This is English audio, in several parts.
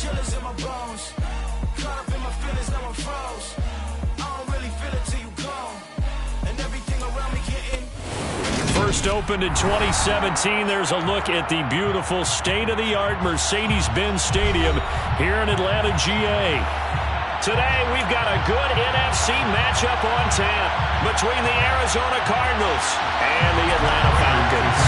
chillers in my bones. Caught up in my feelings, now I'm froze. I don't really feel it till you gone. And everything around me getting. First opened in 2017. There's a look at the beautiful state-of-the-art Mercedes-Benz Stadium here in Atlanta, GA. Today, we've got a good NFC matchup on tap between the Arizona Cardinals and the Atlanta Falcons.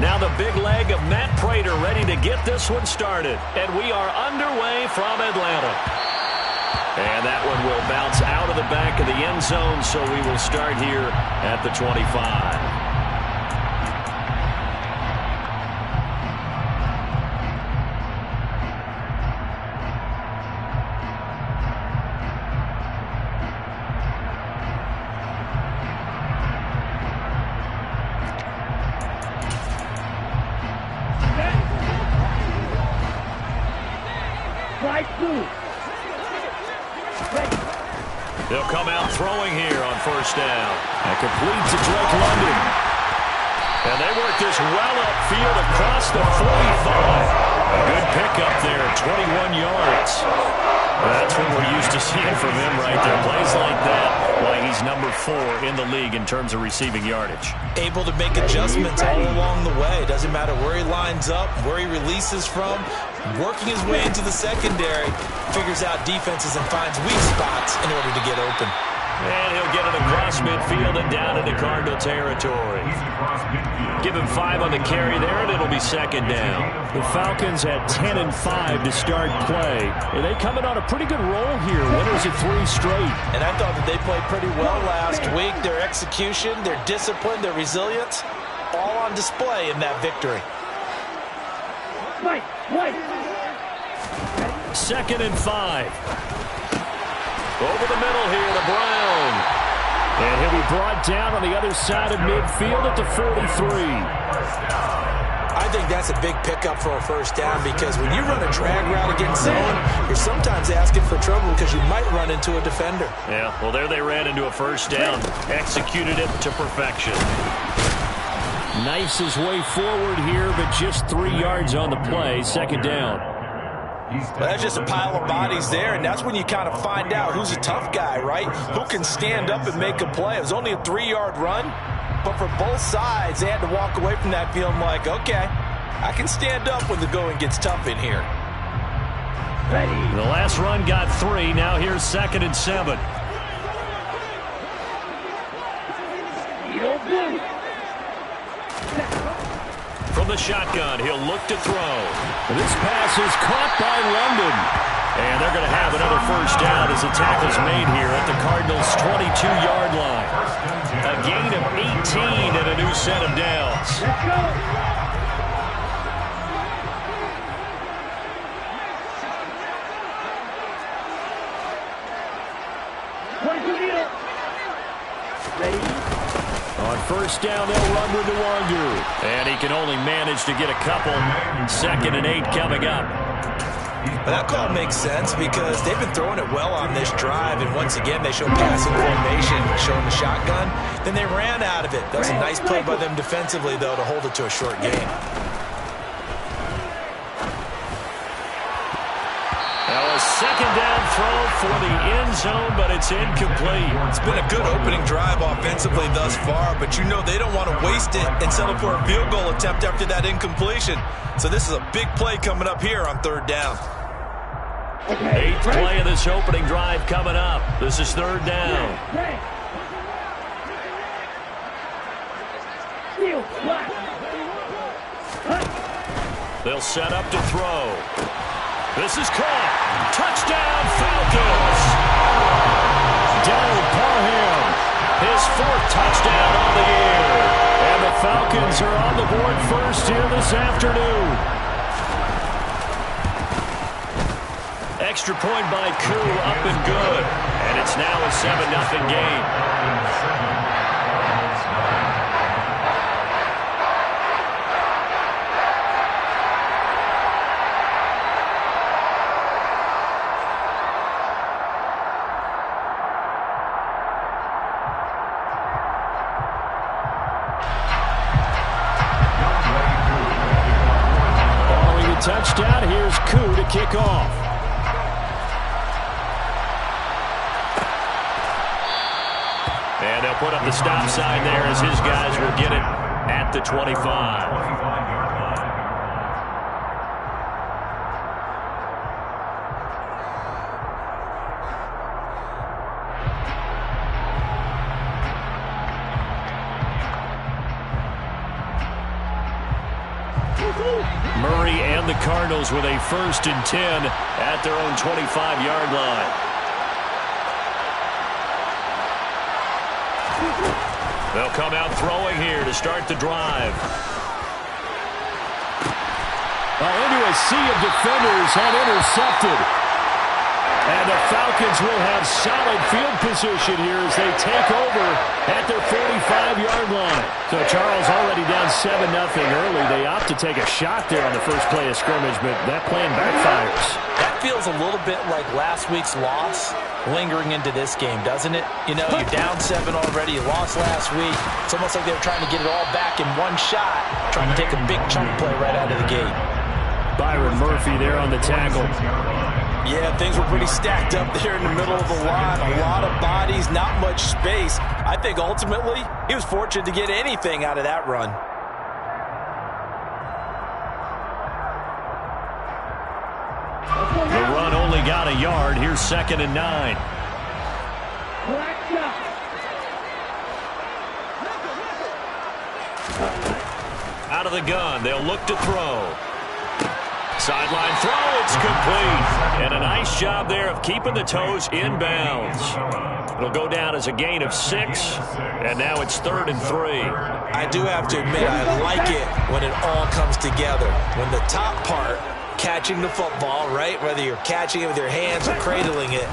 Now the big leg of Matt Prater ready to get this one started. And we are underway from Atlanta. And that one will bounce out of the back of the end zone, so we will start here at the 25. They'll come out throwing here on first down. And complete to Drake London. And they work this well upfield across the 45. A good pickup there, 21 yards. That's what we're used to seeing from him right there. Plays like that, why he's number 4 in the league in terms of receiving yardage. Able to make adjustments all along the way. Doesn't matter where he lines up, where he releases from. Working his way into the secondary, figures out defenses and finds weak spots in order to get open. And he'll get it across midfield and down into Cardinal territory. Give him 5 on the carry there, and it'll be second down. The Falcons at 10-5 to start play. And they come in on a pretty good roll here. Winners of 3 straight. And I thought that they played pretty well last week. Their execution, their discipline, their resilience, all on display in that victory. Second and 5. Over the middle here to Brown. And he'll be brought down on the other side of midfield at the 43. I think that's a big pickup for a first down because when you run a drag route against zone, you're sometimes asking for trouble because you might run into a defender. Yeah, well, there they ran into a first down. Executed it to perfection. Knifes his way forward here, but just 3 yards on the play. Second down. Well, that's just a pile of bodies there, and that's when you kind of find out who's a tough guy, right? Who can stand up and make a play. It was only a 3-yard run, but for both sides, they had to walk away from that feeling like, okay, I can stand up when the going gets tough in here. The last run got 3. Now here's second and 7. From the shotgun, he'll look to throw. This pass is caught by London. And they're going to have another first down as the tackle's made here at the Cardinals' 22-yard line. A gain of 18 and a new set of downs. Let's go. On first down, they'll run with the Wander. And he can only manage to get a couple. Second and 8 coming up. But that call makes sense because they've been throwing it well on this drive. And once again, they show passing formation, showing the shotgun. Then they ran out of it. That's a nice play by them defensively, though, to hold it to a short game. Second down throw for the end zone, but it's incomplete. It's been a good opening drive offensively thus far, but you know they don't want to waste it and settle for a field goal attempt after that incompletion. So this is a big play coming up here on third down. 8th play of this opening drive coming up. This is third down. They'll set up to throw. This is caught. Touchdown, Falcons. Darryl Parham, his 4th touchdown on the year. And the Falcons are on the board first here this afternoon. Extra point by Koo, up and good. And it's now a 7-0 game. touchdown. Here's Koo to kick off. And they'll put up the stop sign there as his guys will get it at the 25. Murray and the Cardinals with a 1st and 10 at their own 25-yard line. They'll come out throwing here to start the drive. Into a sea of defenders and intercepted. And the Falcons will have solid field position here as they take over at their 45-yard line. So Charles already down 7-0 early. They opt to take a shot there on the first play of scrimmage, but that plan backfires. That feels a little bit like last week's loss lingering into this game, doesn't it? You know, you're down 7 already. You lost last week. It's almost like they were trying to get it all back in one shot, trying to take a big chunk play right out of the gate. Byron Murphy there on the tackle. Yeah, things were pretty stacked up there in the middle of the line. A lot of bodies, not much space. I think ultimately he was fortunate to get anything out of that run. The run only got a yard. Here's 2nd and 9. Out of the gun, they'll look to throw. Sideline throw, it's complete. And a nice job there of keeping the toes in bounds. It'll go down as a gain of 6, and now it's 3rd and 3. I do have to admit, I like it when it all comes together. When the top part, catching the football, right, whether you're catching it with your hands or cradling it,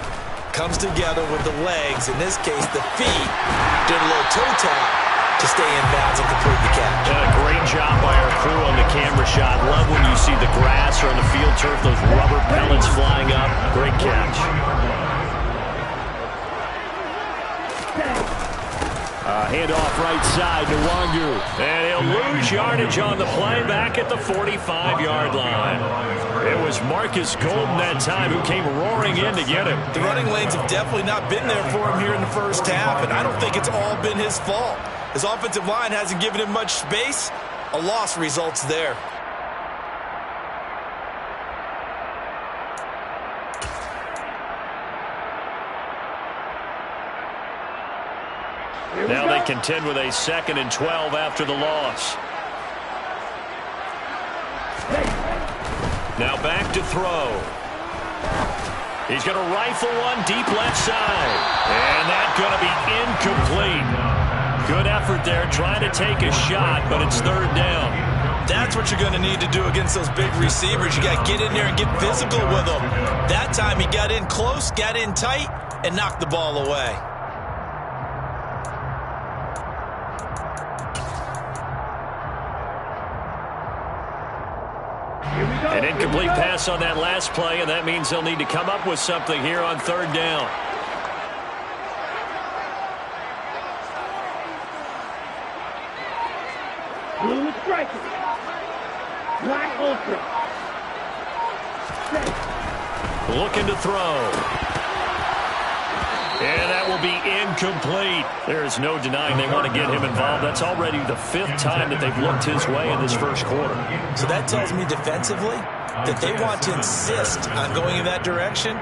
comes together with the legs, in this case the feet, did a little toe tap to stay in bounds and complete the catch. And a great job by our crew on the camera shot. Love when you see the grass or on the field turf, those rubber pellets flying up. Great catch. Handoff right side to Wangu. And he'll lose yardage on the play back at the 45-yard line. It was Marcus Golden that time who came roaring in to get him. The running lanes have definitely not been there for him here in the first half, and I don't think it's all been his fault. His offensive line hasn't given him much space. A loss results there. Now they contend with a 2nd and 12 after the loss. Now back to throw. He's going to rifle one deep left side. And that's going to be incomplete. Good effort there trying to take a shot, but it's 3rd down. That's what you're going to need to do against those big receivers. You got to get in there and get physical with them. That time he got in close, got in tight, and knocked the ball away. An incomplete pass on that last play, and that means they'll need to come up with something here on 3rd down. Blue is striking. Black ultra. Looking to throw. And that will be incomplete. There is no denying they want to get him involved. That's already the 5th time that they've looked his way in this first quarter. So that tells me defensively that they want to insist on going in that direction.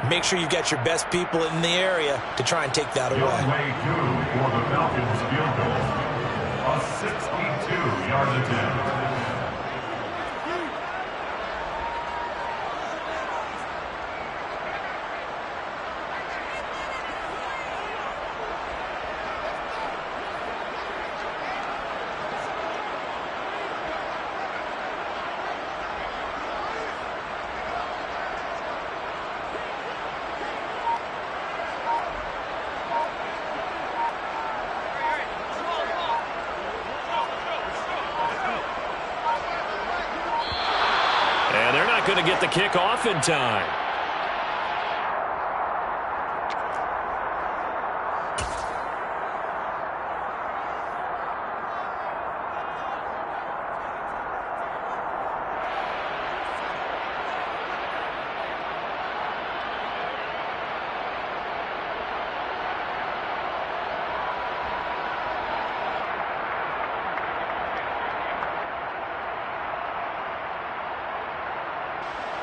Make sure you've got your best people in the area to try and take that away. For the Falcons field goal, a 62-yard attempt. Going to get the kick off in time.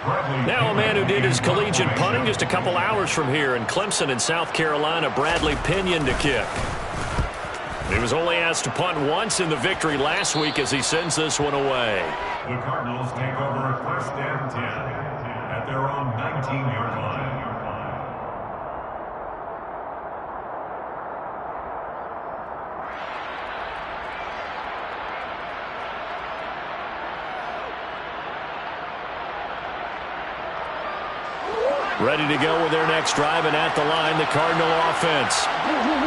Now a man who did his collegiate punting just a couple hours from here in Clemson in South Carolina, Bradley Pinion to kick. He was only asked to punt once in the victory last week as he sends this one away. The Cardinals take over at first and 10 at their own 19-yard line. Ready to go with their next drive, and at the line, the Cardinal offense.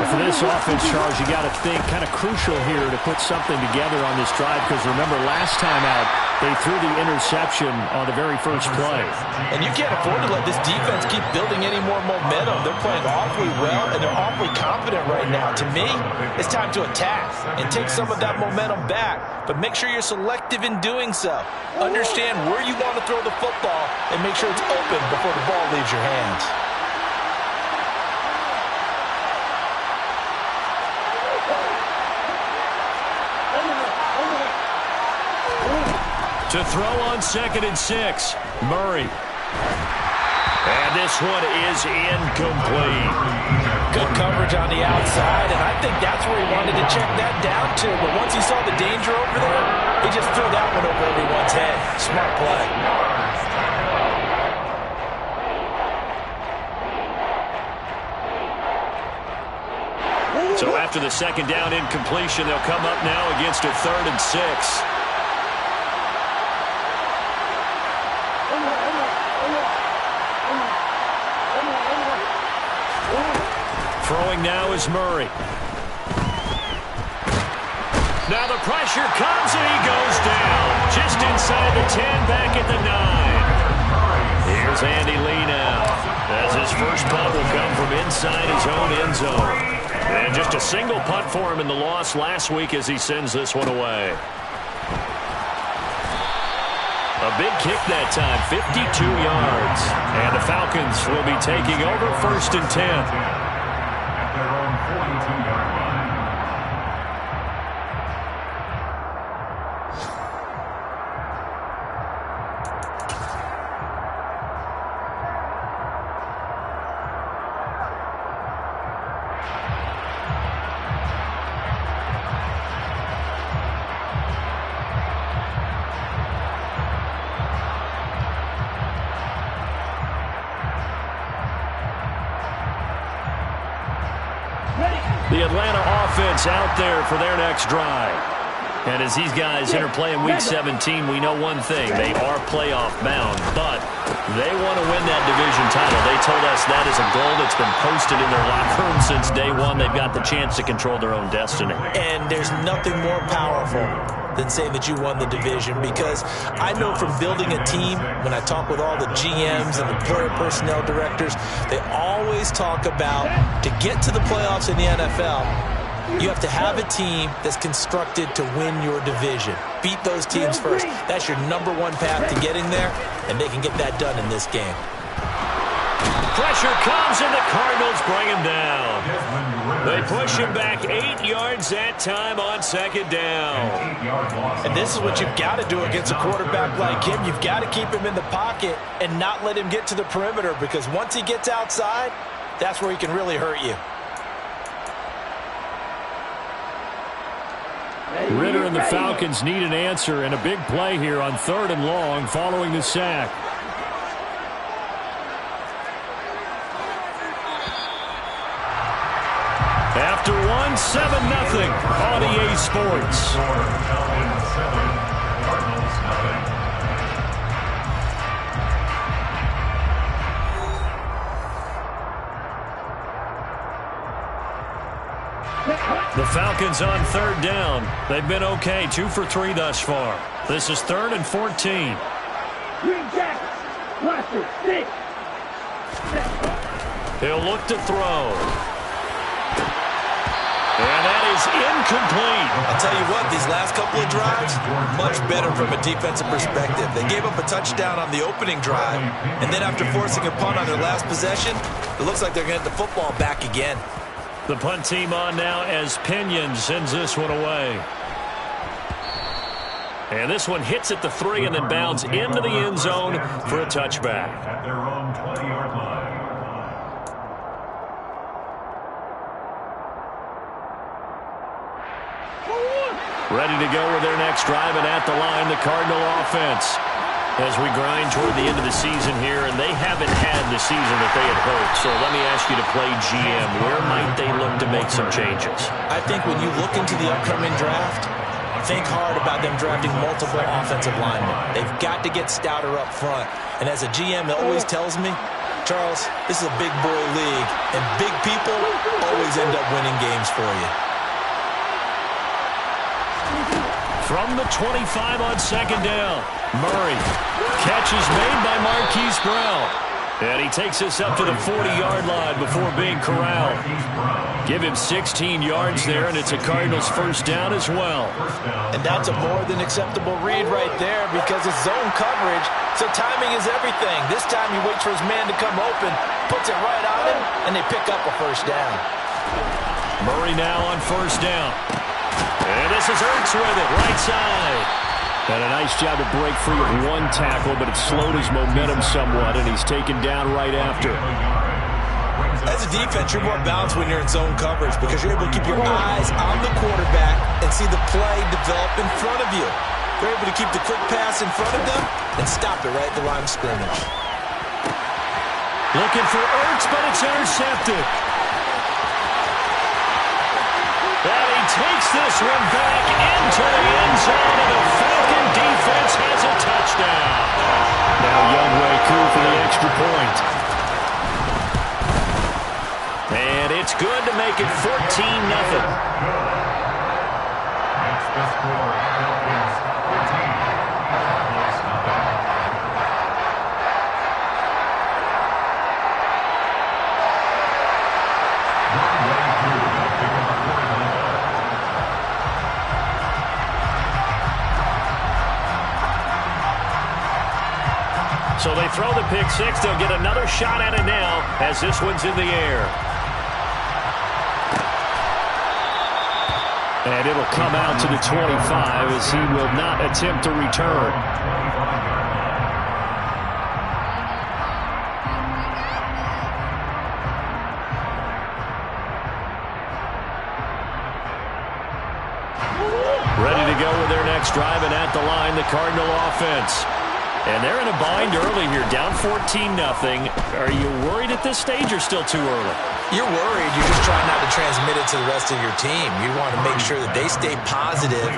For this offense, Charles, you got to think kind of crucial here to put something together on this drive, because remember, last time out, they threw the interception on the very first play. And you can't afford to let this defense keep building any more momentum. They're playing awfully well, and they're awfully confident right now. To me, it's time to attack and take some of that momentum back, but make sure you're selective in doing so. Understand where you want to throw the football and make sure it's open before the ball leaves your hands. To throw on 2nd and 6, Murray. And this one is incomplete. Good coverage on the outside, and I think that's where he wanted to check that down to. But once he saw the danger over there, he just threw that one over everyone's head. Smart play. So after the second down incompletion, they'll come up now against a 3rd and 6. Throwing now is Murray. Now the pressure comes and he goes down. Just inside the 10, back at the 9. Here's Andy Lee now, as his first punt will come from inside his own end zone. And just a single punt for him in the loss last week as he sends this one away. A big kick that time, 52 yards. And the Falcons will be taking over 1st and 10. Their own 42-yard line. The Atlanta offense out there for their next drive. And as these guys enter play in Week 17, we know one thing. They are playoff bound, but they want to win that division title. They told us that is a goal that's been posted in their locker room since day one. They've got the chance to control their own destiny. And there's nothing more powerful than saying that you won the division, because I know from building a team, when I talk with all the GMs and the player personnel directors, they always talk about, to get to the playoffs in the NFL, you have to have a team that's constructed to win your division. Beat those teams first. That's your #1 path to getting there, and they can get that done in this game. Pressure comes, and the Cardinals bring him down. They push him back 8 yards that time on 2nd down. And this is what you've got to do against a quarterback like him. You've got to keep him in the pocket and not let him get to the perimeter, because once he gets outside, that's where he can really hurt you. Ritter and the Falcons need an answer, and a big play here on 3rd and long following the sack. After one, 7-0 on EA Sports. The Falcons on 3rd down. They've been okay, 2 for 3 thus far. This is 3rd and 14. Green Jackets, cluster, 6. He'll look to throw. And that is incomplete. I'll tell you what, these last couple of drives, much better from a defensive perspective. They gave up a touchdown on the opening drive, and then after forcing a punt on their last possession, it looks like they're going to get the football back again. The punt team on now as Pinion sends this one away. And this one hits at the 3 and then bounds into the end zone for a touchback. At their own 20-yard line. Ready to go with their next drive, and at the line, the Cardinal offense. As we grind toward the end of the season here, and they haven't had the season that they had hoped. So let me ask you to play GM. Where might they look to make some changes? I think when you look into the upcoming draft, think hard about them drafting multiple offensive linemen. They've got to get stouter up front. And as a GM, it always tells me, Charles, this is a big boy league, and big people always end up winning games for you. From the 25 on second down, Murray. Catch is made by Marquise Brown. And he takes us up to the 40-yard line before being corralled. Give him 16 yards there, and it's a Cardinals first down as well. And that's a more than acceptable read right there because it's zone coverage, so timing is everything. This time he waits for his man to come open, puts it right on him, and they pick up a first down. Murray now on first down. And this is Ertz with it, right side. And a nice job to break free of one tackle, but it slowed his momentum somewhat, and he's taken down right after. As a defense, you're more balanced when you're in zone coverage because you're able to keep your eyes on the quarterback and see the play develop in front of you. You're able to keep the quick pass in front of them and stop it right at the line of scrimmage. Looking for Ertz, but it's intercepted. And he takes this one back into the end zone, and the Falcon defense has a touchdown. Now Younghoe Koo for the extra point. And it's good to make it 14-0. That's the score. Falcons 14. So they throw the pick six. They'll get another shot at it now as this one's in the air. And it'll come out to the 25 as he will not attempt to return. Ready to go with their next drive, and at the line, the Cardinal offense. And they're in a bind early here, down 14-0. Are you worried at this stage or still too early? You're worried. You're just trying not to transmit it to the rest of your team. You want to make sure that they stay positive,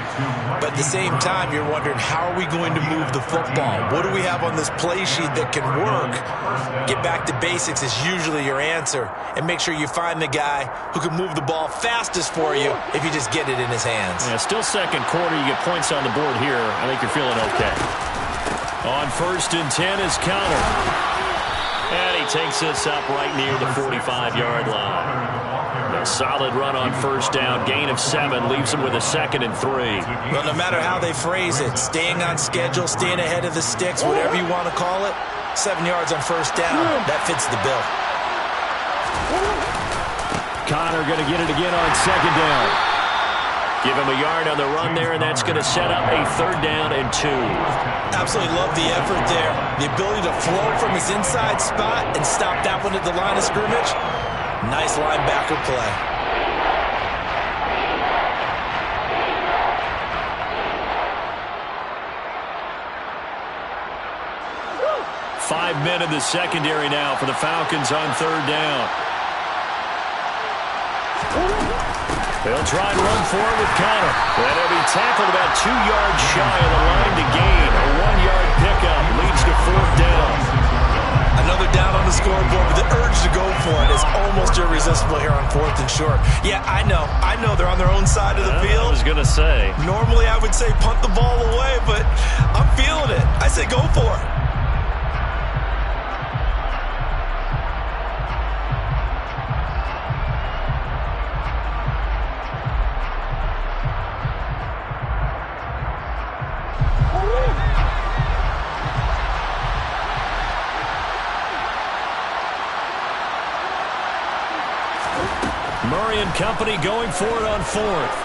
but at the same time, you're wondering, how are we going to move the football? What do we have on this play sheet that can work? Get back to basics is usually your answer, and make sure you find the guy who can move the ball fastest for you if you just get it in his hands. Yeah, still second quarter. You get points on the board here. I think you're feeling okay. On 1st and 10 is Connor. And he takes this up right near the 45-yard line. A solid run on first down. Gain of 7 leaves him with a 2nd and 3. Well, no matter how they phrase it, staying on schedule, staying ahead of the sticks, whatever you want to call it, 7 yards on first down, that fits the bill. Connor going to get it again on 2nd down. Give him a yard on the run there, and that's going to set up a 3rd down and 2. Absolutely love the effort there. The ability to flow from his inside spot and stop that one at the line of scrimmage. Nice linebacker play. Five men in the secondary now for the Falcons on 3rd down. They'll try and run forward with Connor. And he'll be tackled about 2 yards shy of the line to gain. A 1-yard pickup leads to 4th down. Another down on the scoreboard, but the urge to go for it is almost irresistible here on 4th and short. Yeah, I know they're on their own side of the field. I was going to say. Normally I would say punt the ball away, but I'm feeling it. I say go for it. Murray and company going for it on 4th.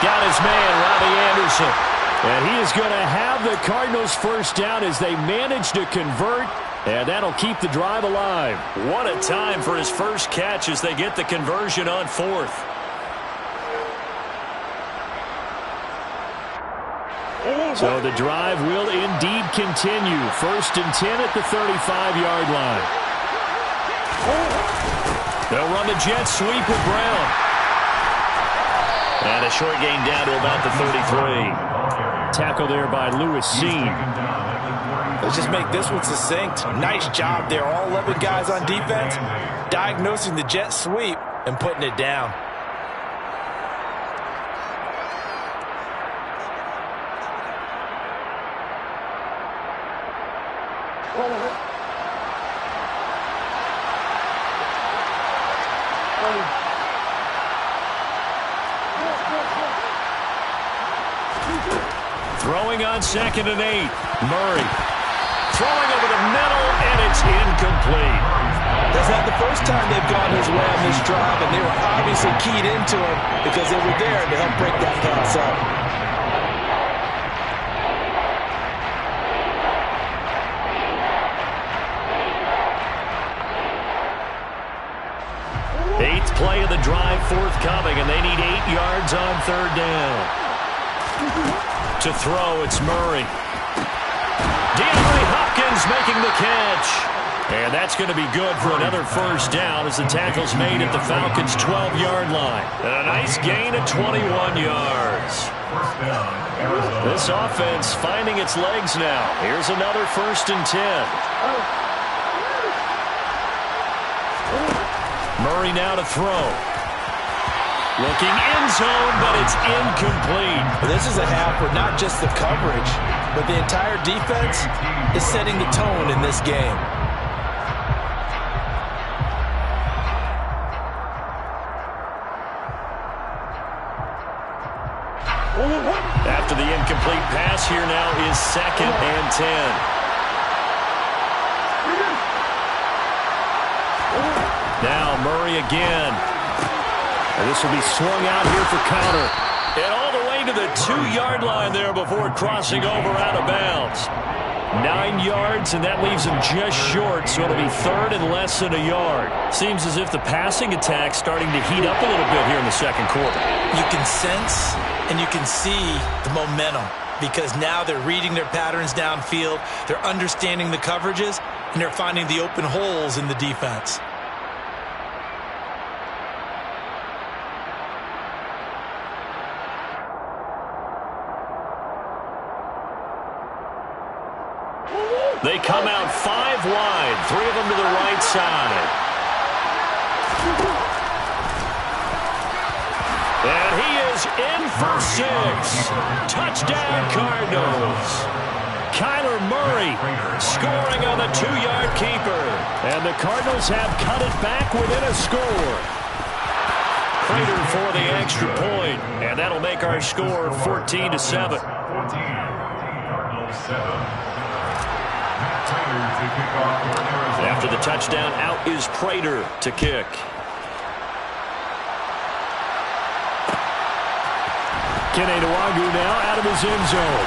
got his man, Robbie Anderson. And he is going to have the Cardinals first down as they manage to convert, and that'll keep the drive alive. What a time for his first catch as they get the conversion on fourth. So the drive will indeed continue. 1st and 10 at the 35-yard line. They'll run the jet sweep with Brown. And a short gain down to about the 33. Tackle there by Lewis Seen. Let's just make this one succinct. Nice job there. All 11 guys on defense diagnosing the jet sweep and putting it down. Throwing on 2nd and 8. Murray throwing over the middle, and it's incomplete. That's not the first time they've gone his way on this drive, and they were obviously keyed into him because they were there to help break that pass up. Eighth play of the drive forthcoming, and they need 8 yards on 3rd down. To throw, it's Murray. DeAndre Hopkins making the catch. And that's going to be good for another first down as the tackle's made at the Falcons' 12-yard line. And a nice gain of 21 yards. This offense finding its legs now. Here's another 1st and 10. Murray now to throw. Looking end zone, but it's incomplete. This is a half where not just the coverage, but the entire defense is setting the tone in this game. After the incomplete pass, here now is 2nd and 10. Now Murray again. And this will be swung out here for counter. And all the way to the 2-yard line there before crossing over out of bounds. 9 yards, and that leaves him just short, so it'll be 3rd and less than a yard. Seems as if the passing attack's starting to heat up a little bit here in the 2nd quarter. You can sense and you can see the momentum because now they're reading their patterns downfield, they're understanding the coverages, and they're finding the open holes in the defense. They come out 5 wide, 3 of them to the right side. And he is in for 6. Touchdown, Cardinals. Kyler Murray scoring on the 2-yard keeper. And the Cardinals have cut it back within a score. Prater for the extra point. And that'll make our score 14-7. 14, Cardinals 7. After the touchdown, out is Prater to kick. Kene Nwagu now out of his end zone.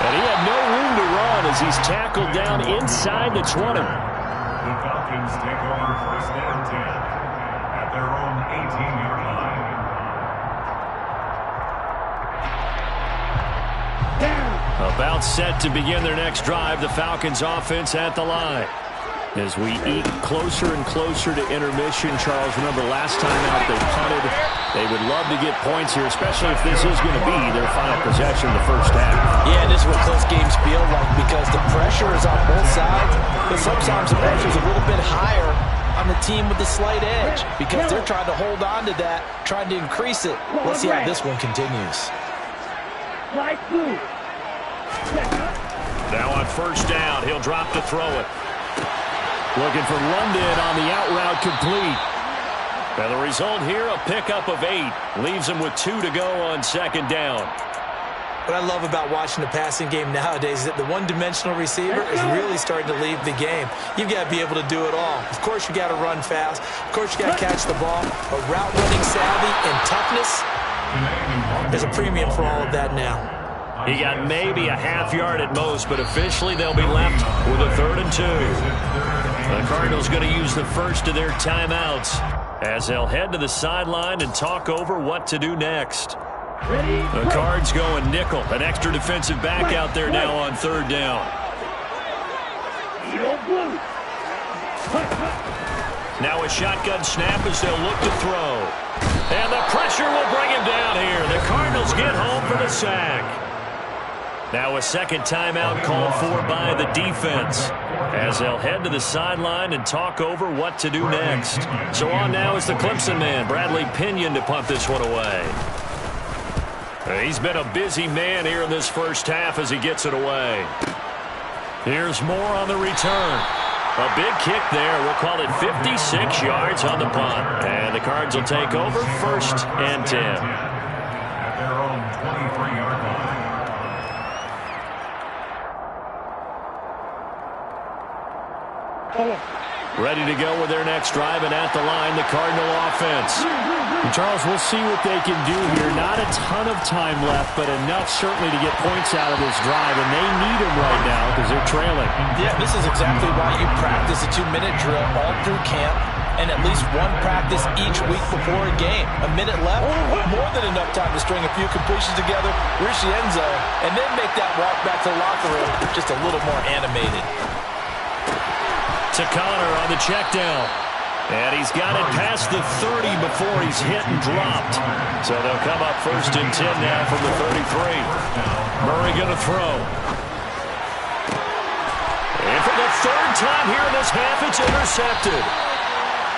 And he had no room to run as he's tackled down inside the 20. The Falcons take over 1st and 10 at their own 18-yard line. About set to begin their next drive, the Falcons offense at the line. As we eke closer and closer to intermission, Charles, remember last time out they punted. They would love to get points here, especially if this is going to be their final possession in the first half. Yeah, this is what close games feel like because the pressure is on both sides, but sometimes the pressure is a little bit higher on the team with the slight edge because they're trying to hold on to that, trying to increase it. Let's see how this one continues. Now on 1st down, he'll drop to throw it. Looking for London on the out route complete. And the result here, a pickup of 8. Leaves him with 2 to go on 2nd down. What I love about watching the passing game nowadays is that the one-dimensional receiver is really starting to leave the game. You've got to be able to do it all. Of course, you got to run fast. Of course, you got to catch the ball. But route running savvy and toughness, There's a premium for all of that now. He got maybe a half yard at most, but officially they'll be left with a 3rd and 2. The Cardinals going to use the first of their timeouts as they'll head to the sideline and talk over what to do next. The Cards going nickel, an extra defensive back out there now on 3rd down. Now a shotgun snap as they'll look to throw. And the pressure will bring him down here. The Cardinals get home for the sack. Now a second timeout called for by the defense as they'll head to the sideline and talk over what to do next. So on now is the Clemson man, Bradley Pinion, to punt this one away. He's been a busy man here in this first half as he gets it away. Here's more on the return. A big kick there. We'll call it 56 yards on the punt. And the Cards will take over 1st and 10. At their own 23-yard line. Ready to go with their next drive, and at the line, the Cardinal offense. And Charles, we'll see what they can do here. Not a ton of time left, but enough certainly to get points out of this drive, and they need them right now because they're trailing. Yeah, this is exactly why you practice a 2-minute drill all through camp and at least one practice each week before a game. A minute left, more than enough time to string a few completions together, reach the end zone, and then make that walk back to the locker room just a little more animated. To Connor on the check down. And he's got it past the 30 before he's hit and dropped. So they'll come up 1st and 10 now from the 33. Murray going to throw. And for the 3rd time here in this half, it's intercepted.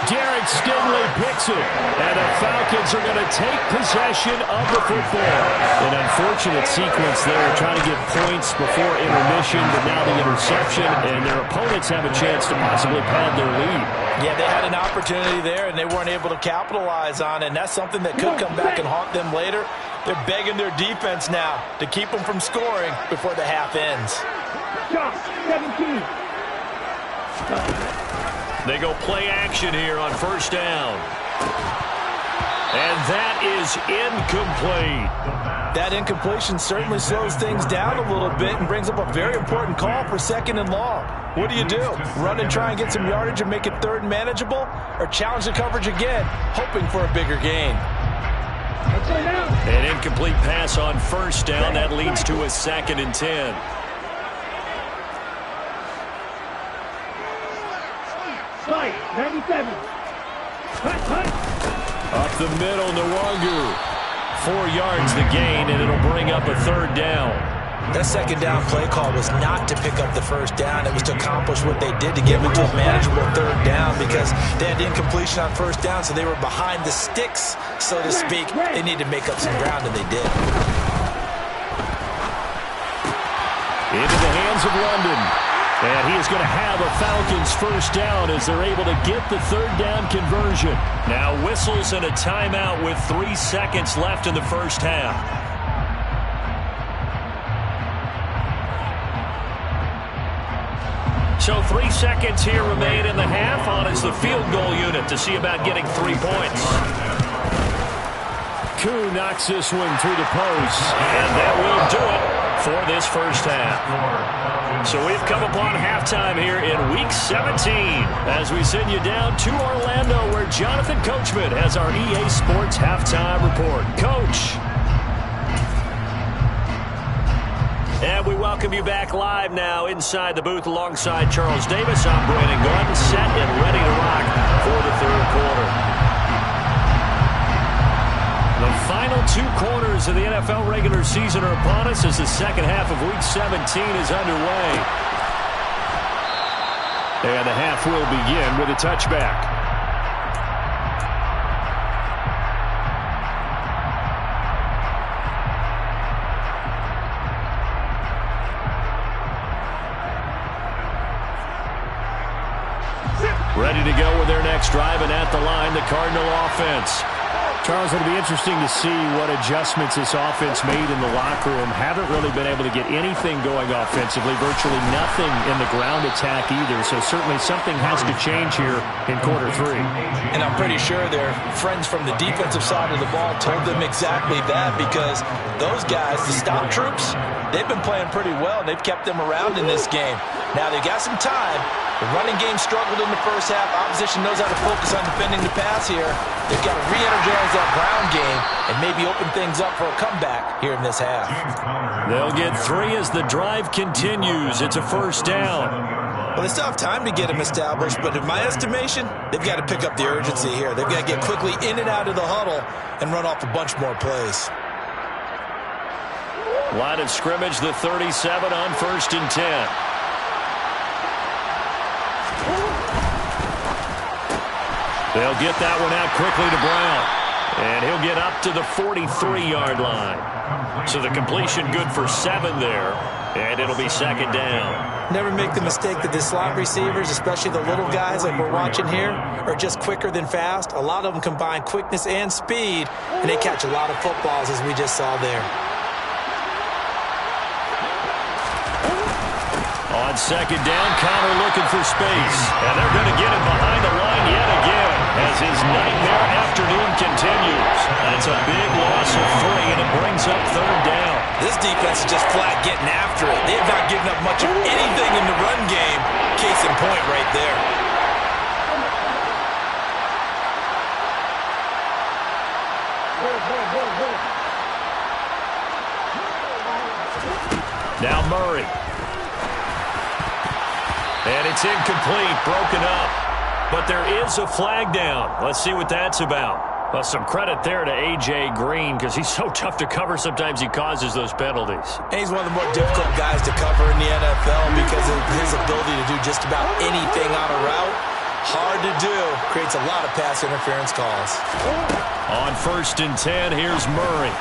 Derek Stingley picks it, and the Falcons are going to take possession of the football. An unfortunate sequence there, trying to get points before intermission, but now the interception, and their opponents have a chance to possibly pad their lead. Yeah, they had an opportunity there, and they weren't able to capitalize on it, and that's something that could come back and haunt them later. They're begging their defense now to keep them from scoring before the half ends. Shot, 17. They go play action here on 1st down. And that is incomplete. That incompletion certainly slows things down a little bit and brings up a very important call for 2nd and long. What do? Run and try and get some yardage and make it 3rd and manageable? Or challenge the coverage again, hoping for a bigger gain? An incomplete pass on 1st down. That leads to a 2nd and 10. Slide, 97. Up the middle, Nwangu. 4 yards the gain, and it'll bring up a 3rd down. That 2nd down play call was not to pick up the 1st down. It was to accomplish what they did to get into a manageable 3rd down because they had incompletion on 1st down, so they were behind the sticks, so to speak. They needed to make up some ground, and they did. Into the hands of London. And he is going to have a Falcons 1st down as they're able to get the 3rd down conversion. Now whistles and a timeout with 3 seconds left in the first half. So 3 seconds here remain in the half. On is the field goal unit to see about getting 3 points. Koo knocks this one through the post. And that will do it for this first half. So we've come upon halftime here in Week 17 as we send you down to Orlando where Jonathan Coachman has our EA Sports Halftime Report. Coach. And we welcome you back live now inside the booth alongside Charles Davis. I'm Brandon Gordon, set and ready to rock for the 3rd quarter. The final 2 quarters of the NFL regular season are upon us as the 2nd half of Week 17 is underway. And the half will begin with a touchback. Ready to go with their next drive, and at the line, the Cardinal offense. Charles, it'll be interesting to see what adjustments this offense made in the locker room. Haven't really been able to get anything going offensively, virtually nothing in the ground attack either. So certainly something has to change here in quarter 3. And I'm pretty sure their friends from the defensive side of the ball told them exactly that, because those guys, the stop troops, they've been playing pretty well. They've kept them around in this game. Now they got some time. The running game struggled in the first half. Opposition knows how to focus on defending the pass here. They've got to re-energize that ground game and maybe open things up for a comeback here in this half. They'll get 3 as the drive continues. It's a first down. Well, they still have time to get them established, but in my estimation, they've got to pick up the urgency here. They've got to get quickly in and out of the huddle and run off a bunch more plays. Line of scrimmage, the 37 on 1st and 10. They'll get that one out quickly to Brown. And he'll get up to the 43-yard line. So the completion good for 7 there. And it'll be 2nd down. Never make the mistake that the slot receivers, especially the little guys like we're watching here, are just quicker than fast. A lot of them combine quickness and speed, and they catch a lot of footballs, as we just saw there. On 2nd down, Connor looking for space. And they're going to get him behind the line yet again as his nightmare afternoon continues. That's a big loss of 3, and it brings up 3rd down. This defense is just flat getting after it. They have not given up much of anything in the run game. Case in point right there. Now Murray. And it's incomplete, broken up. But there is a flag down. Let's see what that's about. Well, some credit there to A.J. Green, because he's so tough to cover. Sometimes he causes those penalties. And he's one of the more difficult guys to cover in the NFL because of his ability to do just about anything on a route. Hard to do. Creates a lot of pass interference calls. On 1st and 10, here's Murray.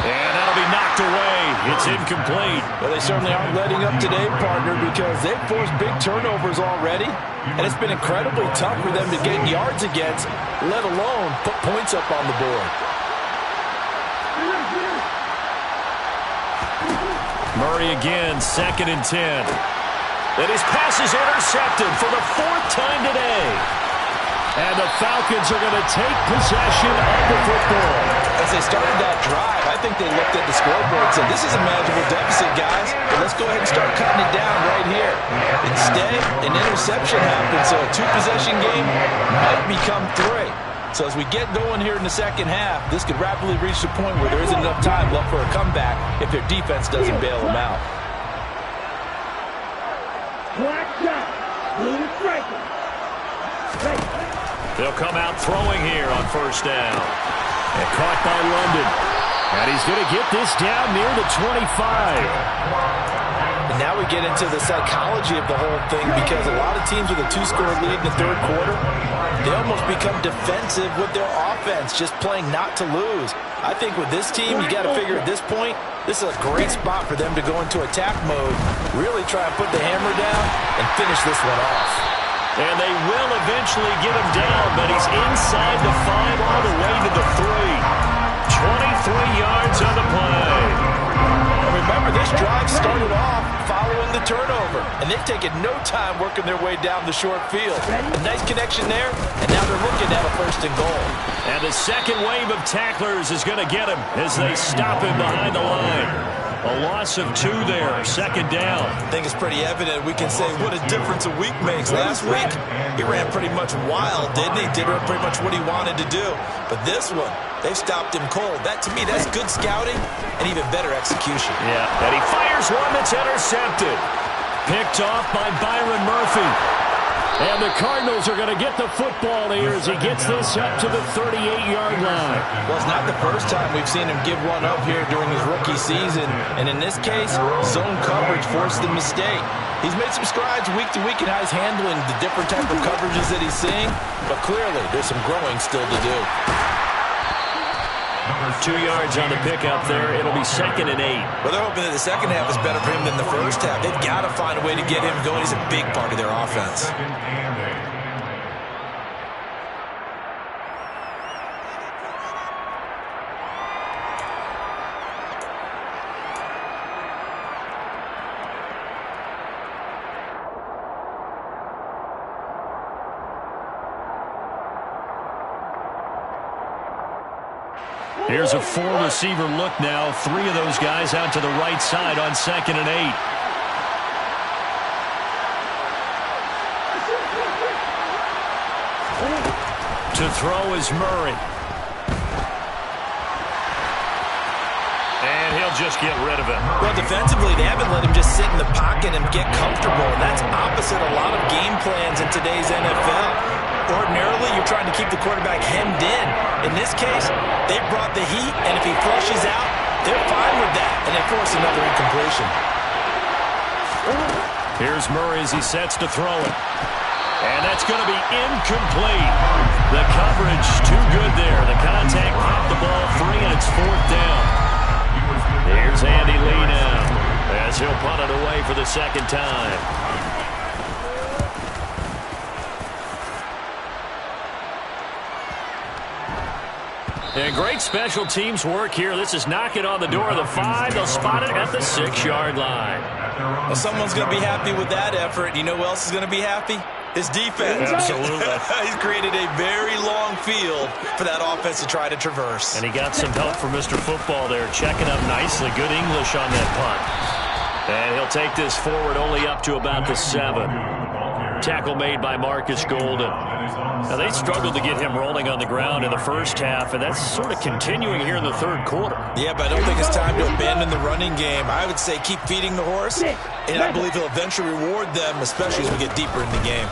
And that'll be knocked away. It's incomplete. Well, they certainly aren't letting up today, partner, because they've forced big turnovers already. And it's been incredibly tough for them to get yards against, let alone put points up on the board. Murray again, 2nd and 10. And his pass is intercepted for the 4th time today. And the Falcons are going to take possession of the football. As they started that drive, I think they looked at the scoreboard and said, this is a manageable deficit, guys, but let's go ahead and start cutting it down right here. Instead, an interception happened, so a 2-possession game might become 3. So as we get going here in the second half, this could rapidly reach the point where there isn't enough time left for a comeback if their defense doesn't bail them out. Black shot. Blue striker. They'll come out throwing here on 1st down. And caught by London. And he's going to get this down near the 25. And now we get into the psychology of the whole thing, because a lot of teams with a 2-score lead in the 3rd quarter, they almost become defensive with their offense, just playing not to lose. I think with this team, you got to figure at this point, this is a great spot for them to go into attack mode, really try and put the hammer down and finish this one off. And they will eventually get him down, but he's inside the 5 all the way to the 3. 23 yards on the play. And remember, this drive started off following the turnover, and they've taken no time working their way down the short field. A nice connection there, and now they're looking at a 1st and goal. And the second wave of tacklers is going to get him as they stop him behind the line. A loss of 2 there, 2nd down. I think it's pretty evident. We can say what a difference a week makes. Last week, he ran pretty much wild, didn't he? Did pretty much what he wanted to do. But this one, they've stopped him cold. That, to me, that's good scouting and even better execution. Yeah, and he fires one that's intercepted. Picked off by Byron Murphy. And the Cardinals are going to get the football here as he gets this up to the 38-yard line. Well, it's not the first time we've seen him give one up here during his rookie season. And in this case, zone coverage forced the mistake. He's made some strides week to week in how he's handling the different type of coverages that he's seeing. But clearly, there's some growing still to do. 2 yards on the pickup there. It'll be 2nd and 8. Well, they're hoping that the second half is better for him than the first half. They've got to find a way to get him going. He's a big part of their offense. Here's a four-receiver look now. 3 of those guys out to the right side on 2nd and 8. To throw is Murray. And he'll just get rid of it. Well, defensively, they haven't let him just sit in the pocket and get comfortable. And that's opposite a lot of game plans in today's NFL. Ordinarily, you're trying to keep the quarterback hemmed in. In this case, they brought the heat, and if he flushes out, they're fine with that, and they force another incompletion. Here's Murray as he sets to throw it. And that's going to be incomplete. The coverage too good there. The contact popped the ball free, and it's 4th down. Here's Andy Lee now as he'll punt it away for the 2nd time. And great special teams work here. This is knocking on the door of the 5. They'll spot it at the 6-yard line. Well, someone's going to be happy with that effort. You know who else is going to be happy? His defense. Absolutely. He's created a very long field for that offense to try to traverse. And he got some help from Mr. Football there, checking up nicely. Good English on that punt. And he'll take this forward only up to about the 7. Tackle made by Marcus Golden. Now, they struggled to get him rolling on the ground in the first half, and that's sort of continuing here in the 3rd quarter. Yeah, but I don't think it's time to abandon the running game. I would say keep feeding the horse, and I believe he'll eventually reward them, especially as we get deeper in the game.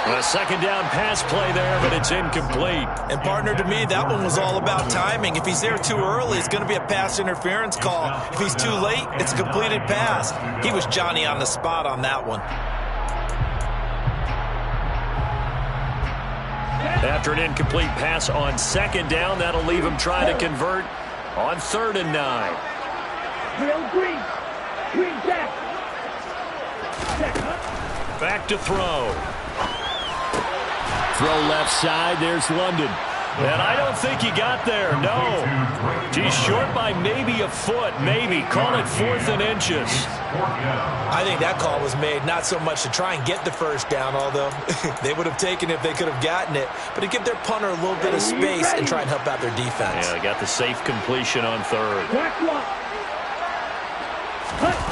A 2nd down pass play there, but it's incomplete. And, partner, to me, that one was all about timing. If he's there too early, it's going to be a pass interference call. If he's too late, it's a completed pass. He was Johnny on the spot on that one. After an incomplete pass on 2nd down, that'll leave him trying to convert on 3rd and 9. Green back. Back to throw. Throw left side. There's London. And I don't think he got there. No. He's short by maybe a foot. Maybe. Call it 4th and inches. I think that call was made not so much to try and get the first down, although they would have taken it if they could have gotten it, but to give their punter a little bit of space and try and help out their defense. Yeah, they got the safe completion on 3rd.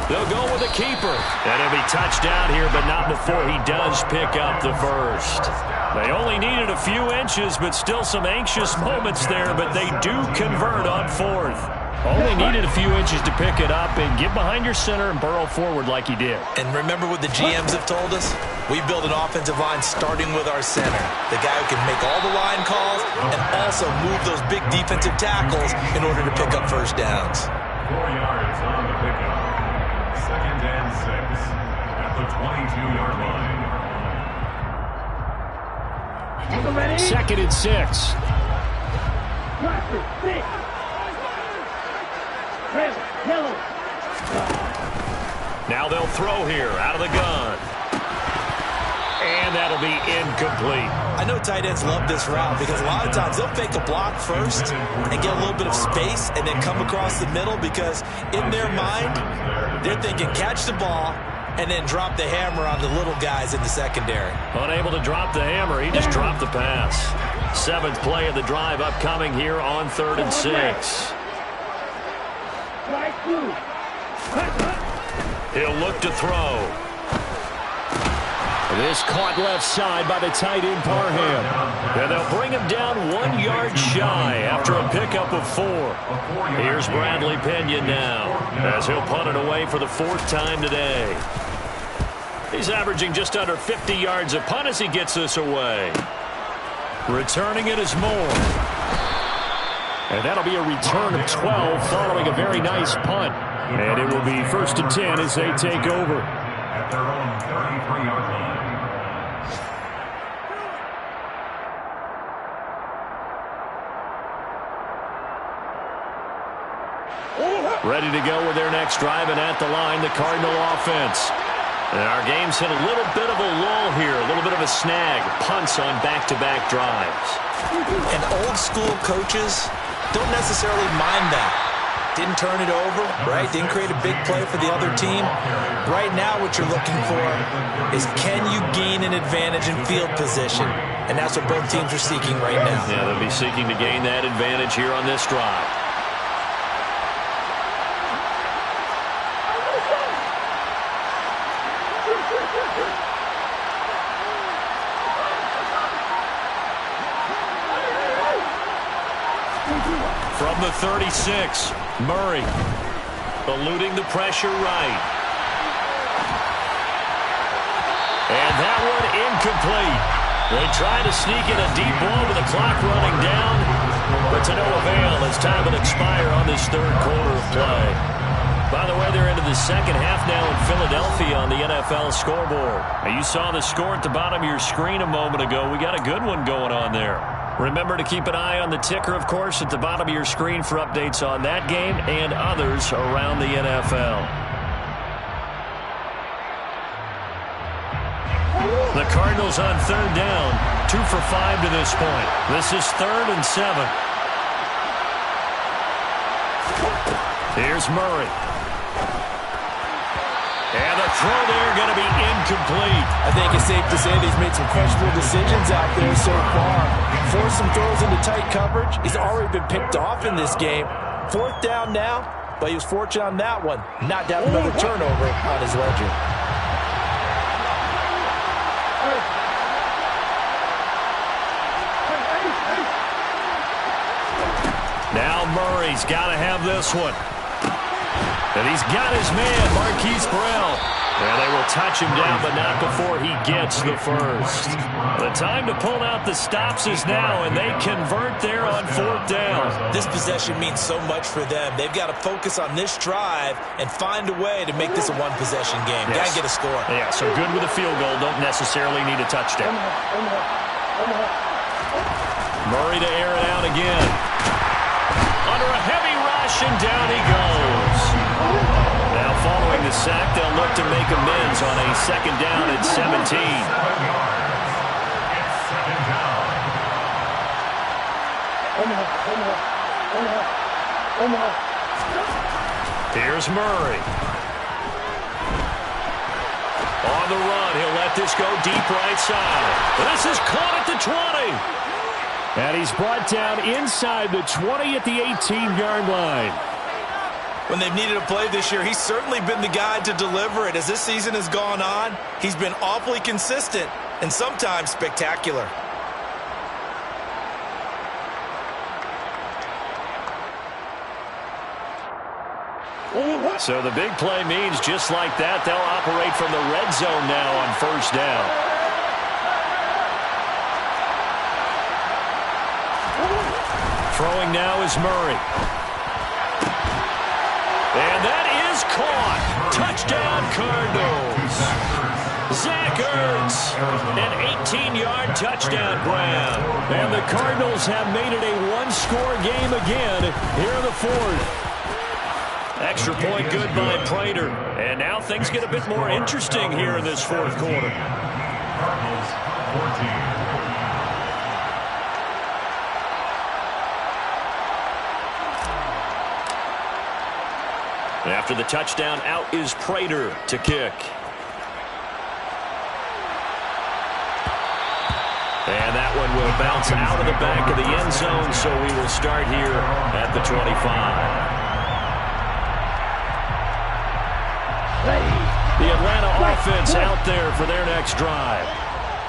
They'll go with a keeper. And he'll be touched down here, but not before he does pick up the first. They only needed a few inches, but still some anxious moments there, but they do convert on 4th. Only needed a few inches to pick it up and get behind your center and burrow forward like he did. And remember what the GMs have told us? We build an offensive line starting with our center, the guy who can make all the line calls and also move those big defensive tackles in order to pick up first downs. 4 yards on the pickup. 2nd and 6 at the 22-yard line. 2nd and 6. Now they'll throw here out of the gun. And that'll be incomplete. I know tight ends love this route because a lot of times they'll fake a block first and get a little bit of space and then come across the middle because in their mind, they're thinking catch the ball and then drop the hammer on the little guys in the secondary. Unable to drop the hammer, he just dropped the pass. 7th play of the drive upcoming here on 3rd and 6. He'll look to throw. This caught left side by the tight end Parham. And they'll bring him down 1 yard shy after a pickup of 4. Here's Bradley Pinion now as he'll punt it away for the 4th time today. He's averaging just under 50 yards a punt as he gets this away. Returning it is Moore. And that'll be a return of 12 following a very nice punt. And it will be 1st and 10 as they take over. At their own 33-yard line. Ready to go with their next drive, and at the line, the Cardinal offense. And our game's hit a little bit of a lull here, a little bit of a snag. Punts on back-to-back drives. And old-school coaches don't necessarily mind that. Didn't turn it over, right? Didn't create a big play for the other team. Right now what you're looking for is can you gain an advantage in field position? And that's what both teams are seeking right now. Yeah, they'll be seeking to gain that advantage here on this drive. From the 36, Murray eluding the pressure right. And that one incomplete. They try to sneak in a deep ball with the clock running down, but to no avail as time will expire on this third quarter of play. By the way, they're into the second half now in Philadelphia on the NFL scoreboard. Now, you saw the score at the bottom of your screen a moment ago. We got a good one going on there. Remember to keep an eye on the ticker, of course, at the bottom of your screen for updates on that game and others around the NFL. The Cardinals on third down, 2 for 5 to this point. This is 3rd and 7. Here's Murray. And the throw there going to be incomplete. I think it's safe to say that he's made some questionable decisions out there so far. Forced some throws into tight coverage. He's already been picked off in this game. 4th down now, but he was fortunate on that one. Not to have another turnover on his ledger. Now Murray's got to have this one. And he's got his man, Marquise Brown. And they will touch him down, but not before he gets the first. The time to pull out the stops is now, and they convert there on 4th down. This possession means so much for them. They've got to focus on this drive and find a way to make this a one-possession game. Yes. Got to get a score. Yeah, so good with a field goal. Don't necessarily need a touchdown. Murray to air it out again. Under a heavy rush, and down he goes. Now following the sack, they'll look to make amends on a 2nd down at 17. Here's Murray. On the run, he'll let this go deep right side. This is caught at the 20. And he's brought down inside the 20 at the 18-yard line. When they've needed a play this year, he's certainly been the guy to deliver it. As this season has gone on, he's been awfully consistent and sometimes spectacular. So the big play means just like that, they'll operate from the red zone now on 1st down. Throwing now is Murray. And that is caught. Touchdown, Cardinals. Zach Ertz, an 18-yard touchdown grab. And the Cardinals have made it a one-score game again here in the 4th. Extra point good by Prater. And now things get a bit more interesting here in this 4th quarter. Cardinals 14. After the touchdown, out is Prater to kick. And that one will bounce out of the back of the end zone, so we will start here at the 25. The Atlanta offense out there for their next drive.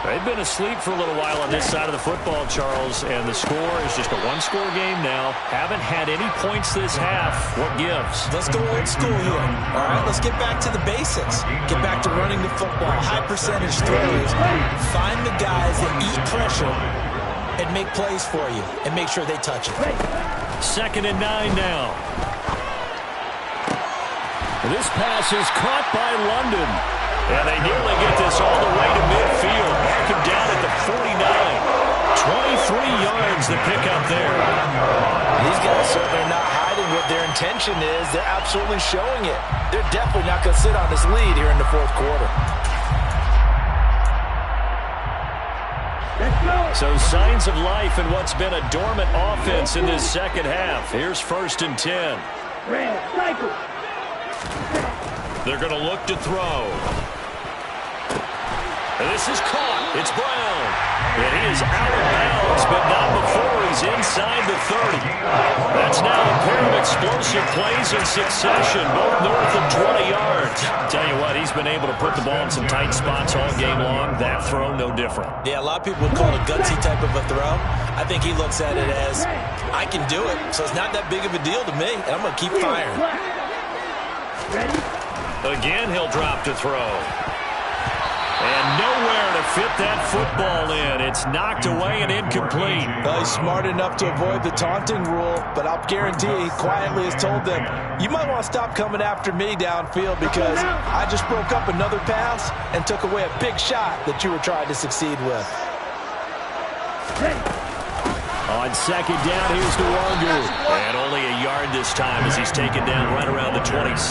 They've been asleep for a little while on this side of the football, Charles, and the score is just a one-score game now. Haven't had any points this half. What gives? Let's go old school here. All right, let's get back to the basics. Get back to running the football, high-percentage throws. Find the guys that eat pressure and make plays for you and make sure they touch it. 2nd and 9 now. This pass is caught by London. And they nearly get this all the way to midfield. Mark him down at the 49. 23 yards the pickup there. These guys certainly are not hiding what their intention is. They're absolutely showing it. They're definitely not going to sit on this lead here in the 4th quarter. So signs of life in what's been a dormant offense in this second half. Here's 1st and 10. Red cycle. They're going to look to throw. And this is caught. It's Brown. And he is out of bounds, but not before he's inside the 30. That's now a pair of explosive plays in succession, both north of 20 yards. Tell you what, he's been able to put the ball in some tight spots all game long. That throw, no different. Yeah, a lot of people would call it a gutsy type of a throw. I think he looks at it as, I can do it, so it's not that big of a deal to me, and I'm going to keep firing. Again, he'll drop to throw. And nowhere to fit that football in. It's knocked away and incomplete. Well, he's smart enough to avoid the taunting rule, but I'll guarantee he quietly has told them, you might want to stop coming after me downfield because I just broke up another pass and took away a big shot that you were trying to succeed with. On second down, here's Nwangu. And only a yard this time as he's taken down right around the 26.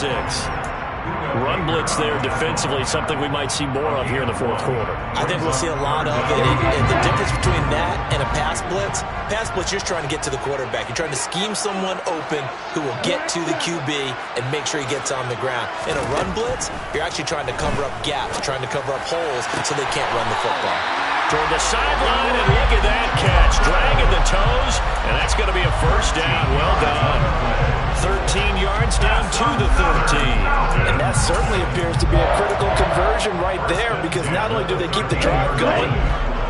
Run blitz there defensively, something we might see more of here in the fourth quarter. I think we'll see a lot of it. And the difference between that and a pass blitz, you're just trying to get to the quarterback. You're trying to scheme someone open who will get to the QB and make sure he gets on the ground. In a run blitz, you're actually trying to cover up gaps, trying to cover up holes so they can't run the football. Toward the sideline, and look at that catch. Dragging the toes, and that's going to be a first down. Well done. 13 yards down to the 13. And that certainly appears to be a critical conversion right there because not only do they keep the drive going,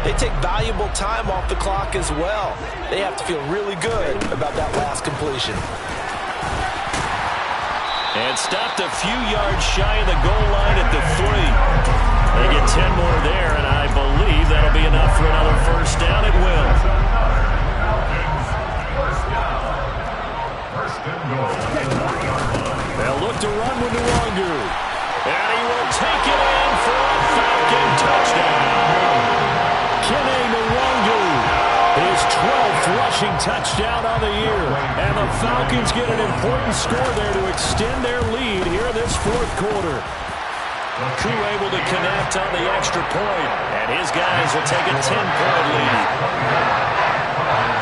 they take valuable time off the clock as well. They have to feel really good about that last completion. And stopped a few yards shy of the goal line at the 3. They get 10 more there, and I believe that'll be enough for another first down. It will. They'll look to run with Nwangu. And he will take it in for a Falcon touchdown. Kene Nwangu, his 12th rushing touchdown on the year. And the Falcons get an important score there to extend their lead here in this fourth quarter. Crew able to connect on the extra point, and his guys will take a 10-point lead.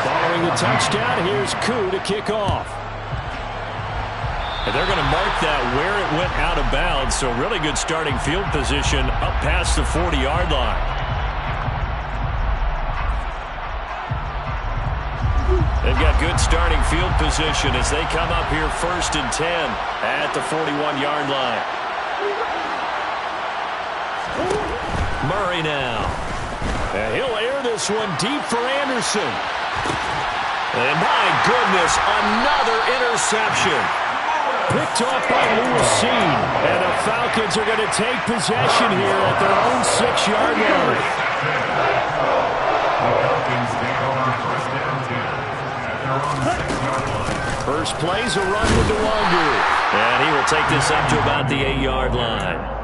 Following the touchdown, here's Koo to kick off. And they're going to mark that where it went out of bounds, so really good starting field position up past the 40-yard line. They've got good starting field position as they come up here 1st and 10 at the 41-yard line. Murray now. And he'll air this one deep for Anderson. And my goodness, another interception. Picked off by Lewis. And the Falcons are going to take possession here at their own 6-yard line. First play's a run with Nwangu. And he will take this up to about the 8-yard line.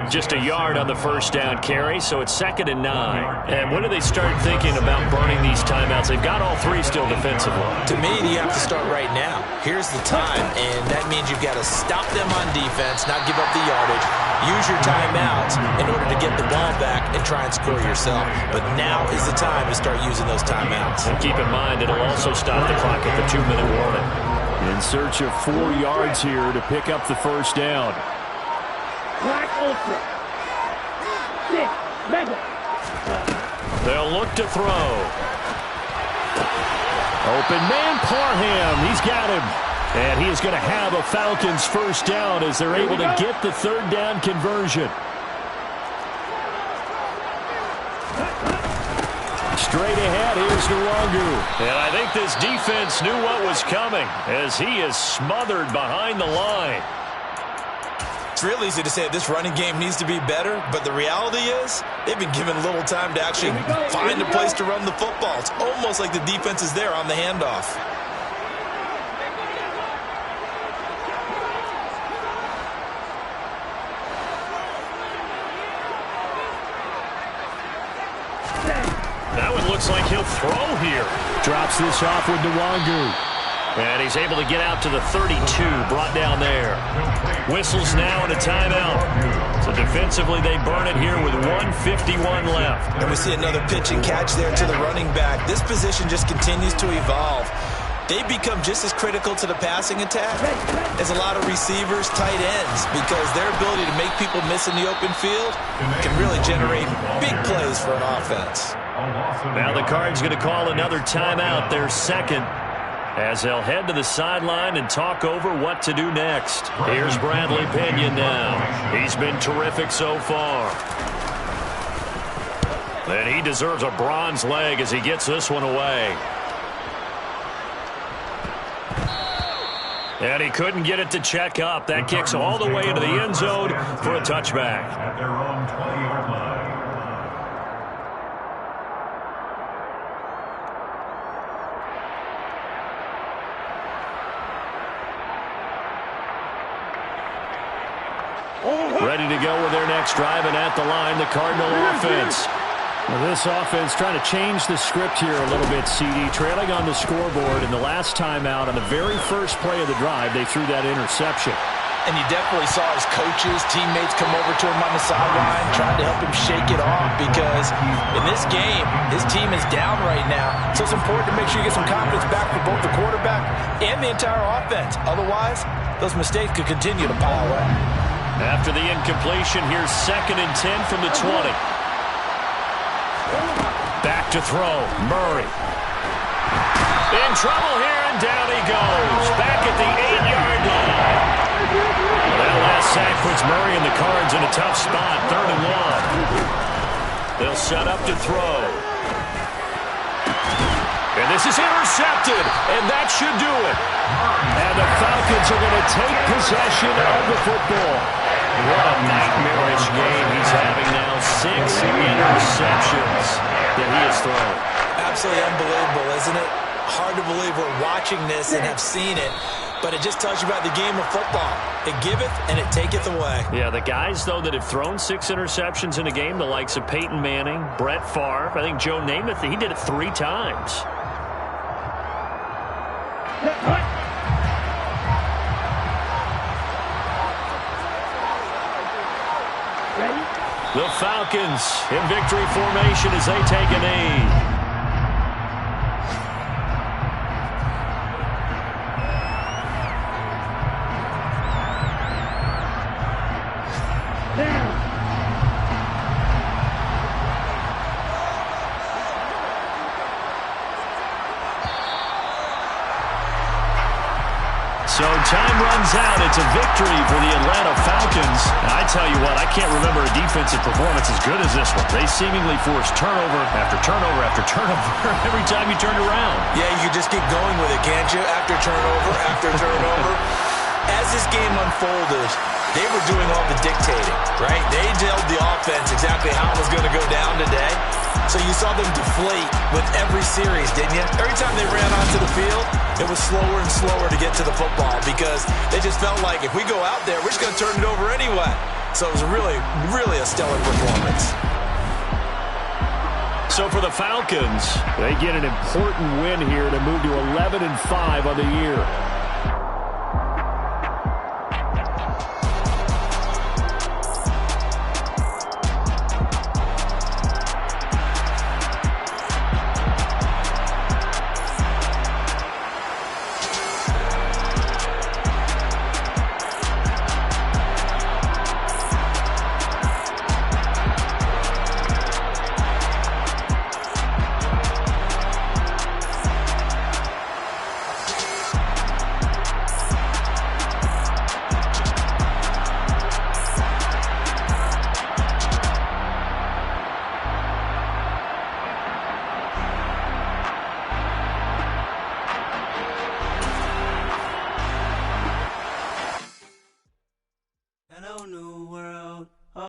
Just a yard on the first down carry, so it's 2nd and 9. And when do they start thinking about burning these timeouts? They've got all 3 still defensively. To me, you have to start right now. Here's the time, and that means you've got to stop them on defense, not give up the yardage, use your timeouts in order to get the ball back and try and score yourself. But now is the time to start using those timeouts. And keep in mind, it'll also stop the clock at the 2-minute warning. In search of 4 yards here to pick up the first down. Black Ultra. 6. Mega. They'll look to throw. Open man, Parham. He's got him. And he is going to have a Falcons first down as they're able to get the 3rd down conversion. Straight ahead, here's Nwangu. And I think this defense knew what was coming as he is smothered behind the line. It's real easy to say this running game needs to be better, but the reality is they've been given little time to actually find a place to run the football. It's almost like the defense is there on the handoff. That one looks like he'll throw here. Drops this off with Nwangu. And he's able to get out to the 32, brought down there. Whistles now and a timeout. So defensively, they burn it here with 1:51 left. And we see another pitch and catch there to the running back. This position just continues to evolve. they become just as critical to the passing attack as a lot of receivers, tight ends, because their ability to make people miss in the open field can really generate big plays for an offense. Now the Cards going to call another timeout, their second, as they'll head to the sideline and talk over what to do next. Here's Bradley Pinion now. He's been terrific so far. And he deserves a bronze leg as he gets this one away. And he couldn't get it to check up. That kicks all the way into the end zone for a touchback. At their own 20-yard line. Ready to go with their next drive, and at the line, the Cardinal offense. Well, this offense trying to change the script here a little bit, CD. Trailing on the scoreboard in the last timeout on the very first play of the drive, they threw that interception. And you definitely saw his coaches, teammates come over to him on the sideline, trying to help him shake it off, because in this game, his team is down right now. So it's important to make sure you get some confidence back for both the quarterback and the entire offense. Otherwise, those mistakes could continue to pile up. After the incompletion, here's 2nd and 10 from the 20. Back to throw, Murray. In trouble here, and down he goes. Back at the 8-yard line. That last sack puts Murray and the Cards in a tough spot, 3rd and 1. They'll set up to throw. And this is intercepted, and that should do it. And the Falcons are going to take possession of the football. What a nightmarish game he's having now. 6 interceptions that he has thrown. Absolutely unbelievable, isn't it? Hard to believe we're watching this and have seen it, but it just tells you about the game of football. It giveth and it taketh away. Yeah, the guys, though, that have thrown 6 interceptions in a game, the likes of Peyton Manning, Brett Favre, I think Joe Namath, he did it 3 times. The Falcons in victory formation as they take a knee. So time runs out. It's a victory for the Atlanta Falcons. And I tell you what, I can't remember a defensive performance as good as this one. They seemingly forced turnover after turnover after turnover every time you turned around. Yeah, you just keep going with it, can't you? After turnover, after turnover. As this game unfolded, they were doing all the dictating, right? They told the offense exactly how it was going to go down today. So you saw them deflate with every series, didn't you? Every time they ran onto the field, it was slower and slower to get to the football because they just felt like if we go out there, we're just going to turn it over anyway. So it was really, really a stellar performance. So for the Falcons, they get an important win here to move to 11-5 on the year.